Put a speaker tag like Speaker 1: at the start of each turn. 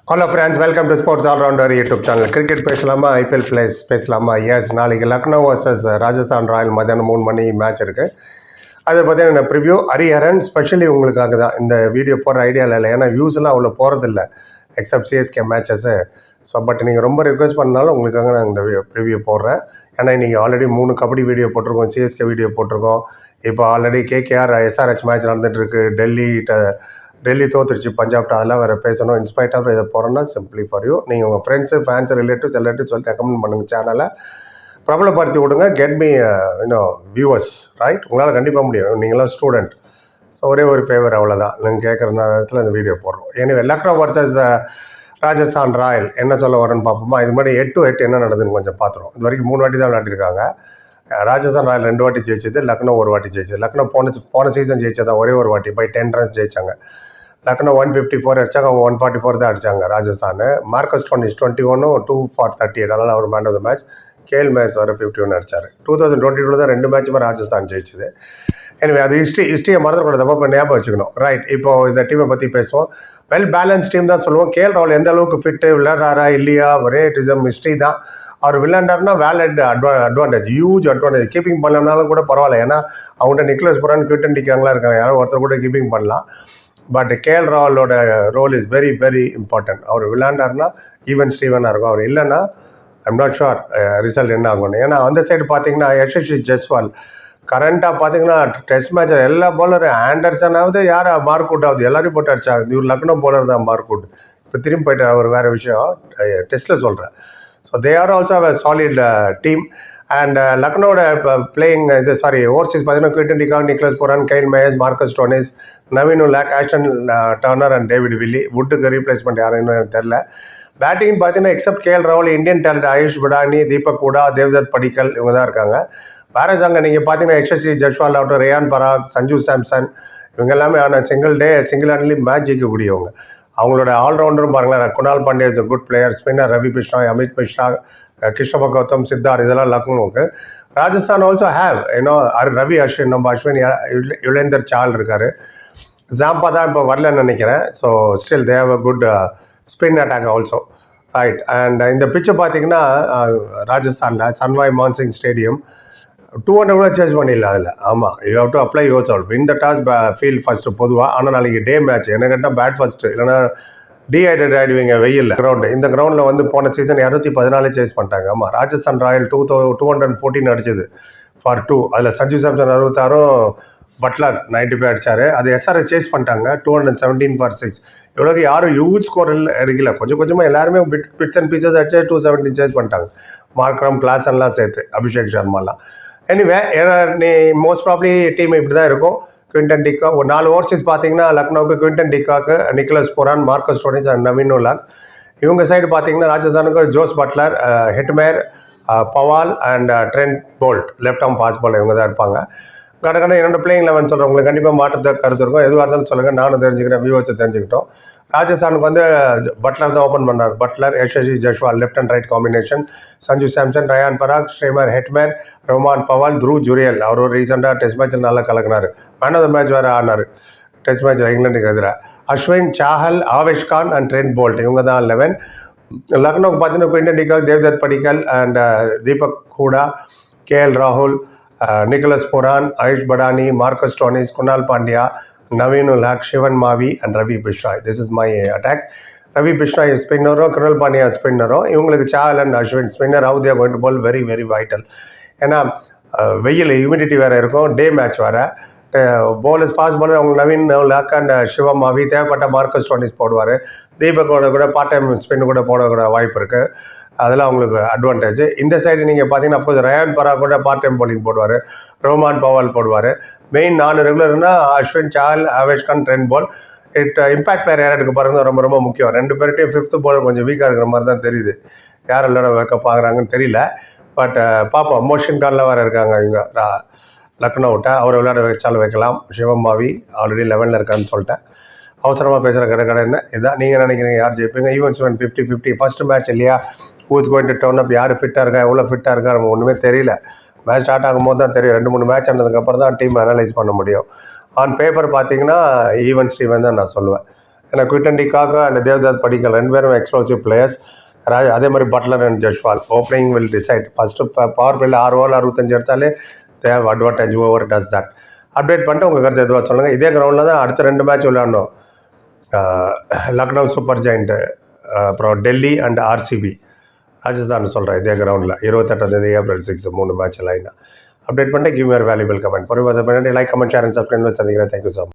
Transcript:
Speaker 1: Hello friends, welcome to sports allrounder YouTube channel. Cricket பேசலாமா, IPL பிளேஸ் பேசலாமா? Yes, நாளைக்கு லக்னோ வர்சஸ் ராஜஸ்தான் ராயல் மத்தியானம் 3 மணி மேட்ச் இருக்குது. அதை பார்த்தீங்கன்னா ப்ரிவ்யூ ஹரிஹரன் ஸ்பெஷலி உங்களுக்காக தான் இந்த வீடியோ போடுற ஐடியாவில் இல்லை. ஏன்னா வியூஸ்லாம் அவ்வளோ போகிறதில்ல accept CSK matches. So but நீங்கள் ரொம்ப ரிக்வெஸ்ட் பண்ணாலும் உங்களுக்காக நான் இந்த ப்ரிவ்யூ போடுறேன். ஏன்னா இன்றைக்கி ஆல்ரெடி 3 கபடி வீடியோ போட்டிருக்கோம், சிஎஸ்கே வீடியோ போட்டிருக்கோம். இப்போ ஆல்ரெடி கேகேஆர் எஸ்ஆர்ஹெச் மேட்ச் நடந்துகிட்ருக்கு. டெல்லி தோத்துருச்சு பஞ்சாப்ட. அதெல்லாம் வேறு பேசணும். இன்ஸ்பைட் ஆஃப் இதை போகிறோன்னா சிம்பிளி ஃபார் யூ. நீங்கள் உங்கள் ஃப்ரெண்ட்ஸு, ஃபேன்ஸு, ரிலேட்டிவ்ஸ் எல்லாத்தையும் சொல்லி ரெக்கமெண்ட் பண்ணுங்கள். சேனலை பிரபலப்படுத்தி விடுங்க. Get me viewers, right? உங்களால் கண்டிப்பாக முடியும். நீங்களாம் ஸ்டூடெண்ட். ஸோ ஒரே ஒரு ஃபேவர், அவ்வளோதான். நீங்கள் கேட்குற நேரத்தில் இந்த வீடியோ போடுறோம். எனவே லக்னோ வர்சஸ் ராஜஸ்தான் ராயல் என்ன சொல்ல வரேன்னு பார்ப்போமா? இது மாதிரி 8-8 என்ன நடக்குதுன்னு கொஞ்சம் பார்த்துருவோம். இது வரைக்கும் 3 வாட்டி தான் விளையாடிருக்காங்க. ராஜஸ்தான் ராயல் 2 வாட்டி ஜெயிச்சது, லக்னோ 1 வாட்டி ஜெயிச்சது. லக்னோ போன சீசன் ஜெயிச்சதான் ஒரே ஒரு வாட்டி பை 10 runs ஜெயிச்சாங்க. லக்னோ 154 அடிச்சாங்க, அவங்க 144 தான் அடித்தாங்க ராஜஸ்தான். Marcus Stoinis 21, 2 for 38. அதனால் அவர் man of the match. Kyle Mayers வர 51 அடித்தார். 2022 தான் 2 மேட்சுமே ராஜஸ்தான் ஜெயிச்சது. எனவே அது ஹிஸ்ட்ரியை மறந்துக்கூடாது, அப்போ ஞாபகம் வச்சுக்கணும். ரைட், இப்போது இந்த டீமை பற்றி பேசுவோம். வெல் பேலன்ஸ் டீம் தான் சொல்லுவோம். கேஎல் ராகுல் எந்த அளவுக்கு ஃபிட்டு, விளையாடுறாரா இல்லையா, ஒரே டிசம் ஹிஸ்ட்ரி தான். அவர் விளையாண்டாருன்னா வேலட் அட்வான்டேஜ், ஹியூஜ் அட்வான்டேஜ். கீப்பிங் பண்ணலனாலும் கூட பரவாயில்ல. ஏன்னா அவங்கள்ட்ட நிக்லஸ் புரான், குவிண்டன் டிகாக்லாம் இருக்காங்க. யாரோ ஒருத்தர் கூட கீப்பிங் பண்ணலாம். பட் கேஎல் ராகுலோட role is very very important. அவர் விளையாண்டாருன்னா ஈவன் ஸ்டீவனாக இருக்கும். அவர் இல்லைன்னா ஐம் நாட் ஷுர் ரிசல்ட் என்ன ஆகும்னு. ஏன்னா அந்த சைடு பார்த்தீங்கன்னா யஷஸ்வி ஜெய்ஸ்வால் கரண்ட்டாக பார்த்தீங்கன்னா டெஸ்ட் மேட்சில் எல்லா பவுலரும் ஆண்டர்சனாவது யார் மார்க் அவுட் ஆகுது, எல்லாரையும் போட்டு அடிச்சாங்க. இவர் லக்னோ பவுலர் தான் மார்க் அவுட். இப்போ திரும்பி போயிட்டு அவர் வேறு விஷயம் டெஸ்ட்டில் சொல்கிறேன். So they are also a solid team. And லக்னோட பிளேயிங் ஓவர்சீஸ் பார்த்தீங்கன்னா Quinton de Kock, Nicholas Pooran, Kyle Mayers, Marcus Stoinis, Naveen ul Haq, Ashton Turner and David Willey. வுட்டுக்கு ரீப்ளேஸ்மெண்ட் யாரும் இன்னும் தெரில. பேட்டிங் பார்த்தீங்கன்னா எக்ஸப்ட் கேஎல் ராகுல், இந்தியன் டேலண்ட் ஆயுஷ் படானி, தீபக் ஹூடா, தேவ்தத் படிக்கல், இவங்க தான் இருக்காங்க. வேறு அங்கே நீங்கள் பார்த்தீங்கன்னா யஷஸ்வி ஜெய்ஸ்வால் ஆகட்டும், ரேயான் பராக், சஞ்சு சாம்சன், இவங்க எல்லாமே ஆனால் சிங்கிள் ஹேண்ட்லி மேட்ச் ஜெயிக்கக்கூடியவங்க. அவங்களோட ஆல்ரவுண்டரும் பாருங்களேன். Kunal Pandey is a good player. Spinner Ravi Bishnoi, Amit Mishra, Krishna Gowtham, Siddharth, இதெல்லாம் லக்னோவுக்கு. ராஜஸ்தான் ஆல்சோ ஹேவ் ரவி அஸ்வின், நம்ம அஸ்வின், யுலேந்தர் சால் இருக்கார். ஜாம்பா தான் இப்போ வரலன்னு நினைக்கிறேன். So still they have a good spin attack also, right? And இந்த பிச்சை பார்த்தீங்கன்னா ராஜஸ்தானில் சன்வாய் மான்சிங் ஸ்டேடியம் 200 கூட சேஸ் பண்ணிடல அதில். ஆமாம், you have to apply yourself. இந்த டாஸ் ஃபீல் ஃபஸ்ட்டு பொதுவாக. ஆனால் நாளைக்கு டே மேட்ச். என்ன கேட்டால் பேட் ஃபஸ்ட்டு, இல்லைனா டீஹைட்ரேட் ஆகிடுவீங்க வெயிலில். இந்த கிரவுண்டில் வந்து போன சீசன் 214 சேஸ் பண்ணிட்டாங்க. ஆமாம், ராஜஸ்தான் ராயல் 214 அடிச்சது ஃபார் 2. அதில் சஞ்சு சாம்சன் 66, பட்லர் 95 அடித்தார். அது எஸ்ஆர்எச் சேஸ் பண்ணிட்டாங்க 217 for 6. இவ்வளோக்கு யாரும் ஹியூஜ் ஸ்கோர் எடுக்கல. கொஞ்சமாக எல்லாருமே பிட்ஸ் அண்ட் பீசஸ் அடிச்சு 217 சேஸ் பண்ணிட்டாங்க. மார்க்ரம், கிளாசன்லாம் சேர்த்து, அபிஷேக் சர்மாலாம். எனிவே, நீ மோஸ்ட் ப்ராப்ளி டீம் இப்படி தான் இருக்கும். குவிண்டன் டிகாக் ஒரு 4 ஓவர்சீஸ் பார்த்தீங்கன்னா லக்னோவுக்கு Quinton de Kock, Nicholas Pooran, Marcus Stoinis and Naveen ul Haq. இவங்க சைடு பார்த்தீங்கன்னா ராஜஸ்தானுக்கு Jos Buttler, Hetmyer, Powell and Trent Boult, left arm fast bowler, இவங்க தான் இருப்பாங்க. கடற்கடை என்னோட பிளேயிங் 11 சொல்கிறேன். உங்களுக்கு கண்டிப்பாக மாற்றத்தை கருத்து இருக்கும். எதுவாக இருந்தாலும் சொல்லுங்கள், நானும் தெரிஞ்சுக்கிறேன், வியூவர்ஸை தெரிஞ்சுக்கிட்டோம். ராஜஸ்தானுக்கு வந்து பட்லர் தான் ஓப்பன் பண்ணார். Buttler, Yashasvi Jaiswal left and right combination, Sanju Samson, Riyan Parag, ஸ்ரீமர், Hetmyer, Rovman Powell, Dhruv Jurel. அவர் ஒரு ரீசெண்டாக டெஸ்ட் மேட்ச்சில் நல்லா கலக்கினார். மேன் ஆஃப் த மேட்ச் வேறு ஆனார் டெஸ்ட் மேட்ச்சில் இங்கிலாந்துக்கு எதிராக. Ashwin, Chahal, Avesh Khan and Trent Boult, இவங்க தான் 11. லக்னோவுக்கு பார்த்தீங்கன்னா Quinton de Kock, Devdutt Padikkal and Deepak Hooda, KL ராகுல், Nicholas Pooran, Ayush Badoni, Marcus Stoinis, Krunal Pandya, Naveen ul Haq, Sivan மாவி and Ravi Bishnoi. This is my attack. Ravi Bishnoi ஸ்பின்னரும், குணால் பாண்டியா ஸ்பின்னரும். இவங்களுக்கு சால் and Ashwin spinner. How they are going to bowl very very vital. ஏன்னா வெயில், ஹியூமிடிட்டி வேறு இருக்கும், டே மேட்ச் வேறு. பவுலர்ஸ் ஃபாஸ்ட் பாலர் அவங்க நவீன் உல்லாக் அண்ட் சிவம் மாவி. தேவைப்பட்ட மார்க்கஸ் ஸ்டோனிஸ் போடுவார். தீபக்கோட கூட பார்ட் டைம் ஸ்பின் கூட போடக்கூட வாய்ப்பு இருக்குது. அதெல்லாம் அவங்களுக்கு அட்வான்டேஜ். இந்த சைடு நீங்கள் பார்த்தீங்கன்னா அப்கோர்ஸ் ரயான் பராக் கூட பார்ட் டைம் போலிங் போடுவார். ரஹ்மான் பவால் போடுவார். மெயின் 4 ரெகுலர்னா Ashwin, Chahal, Avesh Khan, Trent Boult. Impact player யார் எடுக்க பாருங்க, ரொம்ப ரொம்ப முக்கியம். 2 பேர்ட்டையும் 5th பாலர் கொஞ்சம் வீக்காக இருக்கிற மாதிரி தான் தெரியுது. யார் விளையாட வைக்க பார்க்குறாங்கன்னு தெரியல. பட் பார்ப்போம். மோஷன் காலில் வேறு இருக்காங்க இவங்க லக்னோ விட்ட. அவரை விளையாட வச்சாலும் வைக்கலாம். சிவம் மாவி ஆல்ரெடி 11 இருக்கான்னு சொல்லிட்டேன். அவசரமாக பேசுகிற கடைன்னு இதான். நீங்கள் நினைக்கிறீங்க யார் ஜெயிப்பீங்க? ஈவன் 50-50 ஃபஸ்ட்டு மேட்ச் இல்லையா? ஹூஸ் கோயிங் டு டர்ன் அப், யார் ஃபிட்டாக இருக்கா, எவ்வளோ ஃபிட்டாக இருக்கா, நம்ம ஒன்றுமே தெரியல. மேட்ச் ஸ்டார்ட் ஆகும்போது தான் தெரியும். 2-3 மேட்ச் ஆனதுக்கப்புறம் தான் டீம் அனலைஸ் பண்ண முடியும். ஆன் பேப்பர் பார்த்தீங்கன்னா ஈவன் ஸ்டீவன் தான் நான் சொல்லுவேன். ஏன்னா Quinton de Kock and Devdutt Padikkal 2 பேரும் எக்ஸ்ப்ளோசிவ் பிளேயர்ஸ். அதே மாதிரி Buttler and Jaiswal opening will decide. First power பிளேயில் 6 ஓவர் 65 எடுத்தாலே they've advantage over does that. Update பண்ணிட்டு உங்கள் கருத்து எதுவாக சொல்லுங்கள். இதே கிரவுண்டில் தான் அடுத்த 2 மேட்ச் விளையாடணும். லக்னோ சூப்பர் ஜெயிண்ட்டு, அப்புறம் டெல்லி அண்ட் ஆர்சிபி ராஜஸ்தான் சொல்கிறேன். இதே கிரவுண்டில் 28 ஏப்ரல் 6 3 மேட்ச் லைனாக அப்டேட் பண்ணிட்டு கிவ் யுவர் வேல்யூபிள் கமெண்ட். பொறுப்பு like comment share and subscribe சந்திக்கிறேன். Thank you so much.